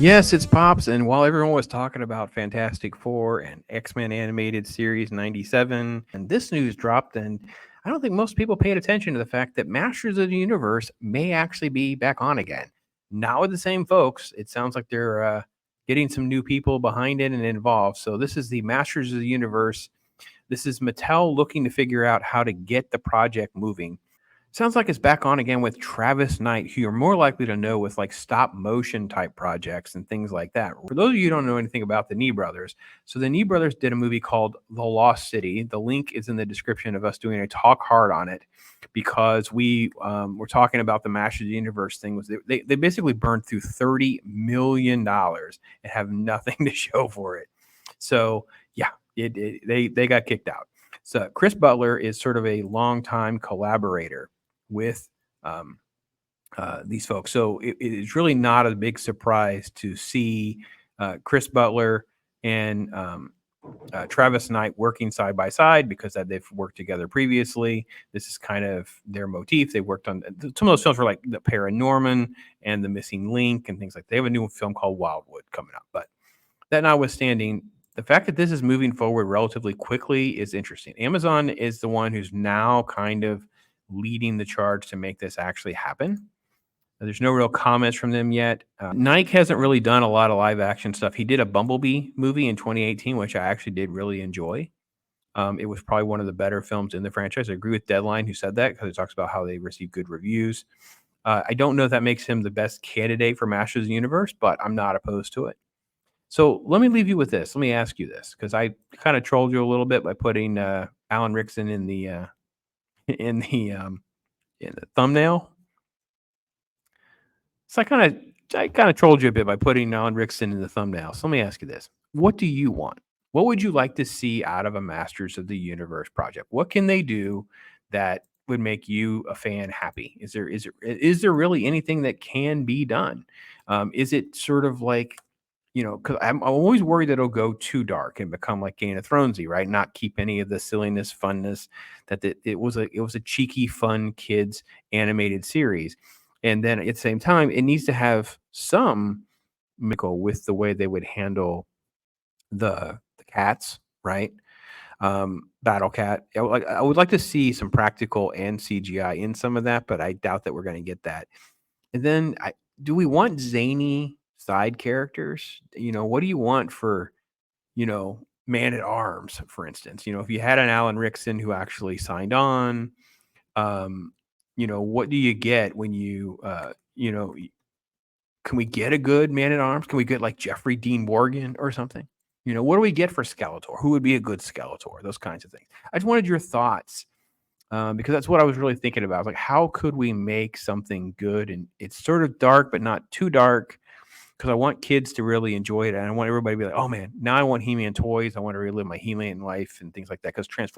Yes, it's Pops. And while everyone was talking about Fantastic Four and X-Men animated series 97, and this news dropped, and I don't think most people paid attention to the fact that Masters of the Universe may actually be back on again. Not with the same folks. It sounds like they're getting some new people behind it and involved. So this is the Masters of the Universe. This is Mattel looking to figure out how to get the project moving. Sounds like it's back on again with Travis Knight, who you're more likely to know with like stop motion type projects and things like that. For those of you who don't know anything about the Knee Brothers, so the Knee Brothers did a movie called The Lost City. The link is in the description of us doing a talk hard on it because we were talking about the Masters of the Universe thing. Was they basically burned through $30 million and have nothing to show for it. So yeah, they got kicked out. So Chris Butler is sort of a longtime collaborator with these folks. So it's really not a big surprise to see Chris Butler and Travis Knight working side by side because they've worked together previously. This is kind of their motif. They worked on some of those films were like The Paranorman and The Missing Link and things like that. They have a new film called Wildwood coming up. But that notwithstanding, the fact that this is moving forward relatively quickly is interesting. Amazon is the one who's now kind of leading the charge to make this actually happen. There's no real comments from them yet. Nike hasn't really done a lot of live action stuff. He did a Bumblebee movie in 2018, which I actually did really enjoy. It was probably one of the better films in the franchise. I agree with Deadline, who said that because it talks about how they received good reviews. I don't know if that makes him the best candidate for Masters of the Universe, but I'm not opposed to it. So let me leave you with this. Let me ask you this because I kind of trolled you a little bit by putting Alan Rickson in the in the thumbnail. So I kind of trolled you a bit by putting Alan Rickson in the thumbnail. So let me ask you this: what do you want? What would you like to see out of a Masters of the Universe project? What can they do that would make you a fan happy? Is there really anything that can be done? Is it sort of like because I'm always worried that it'll go too dark and become like Game of Thronesy, right? Not keep any of the silliness, funness that it was a cheeky, fun kids animated series, and then at the same time, it needs to have some miracle with the way they would handle the cats, right? Battle Cat. I would like to see some practical and CGI in some of that, but I doubt that we're going to get that. And then do we want zany side characters? What do you want for, Man at Arms, for instance? If you had an Alan Rickson who actually signed on, what do you get when can we get a good Man at Arms? Can we get like Jeffrey Dean Morgan or something? What do we get for Skeletor? Who would be a good Skeletor? Those kinds of things. I just wanted your thoughts because that's what I was really thinking about. Like, how could we make something good? And it's sort of dark, but not too dark because I want kids to really enjoy it. And I want everybody to be like, oh man, now I want He-Man toys. I want to relive my He-Man life and things like that because Transformers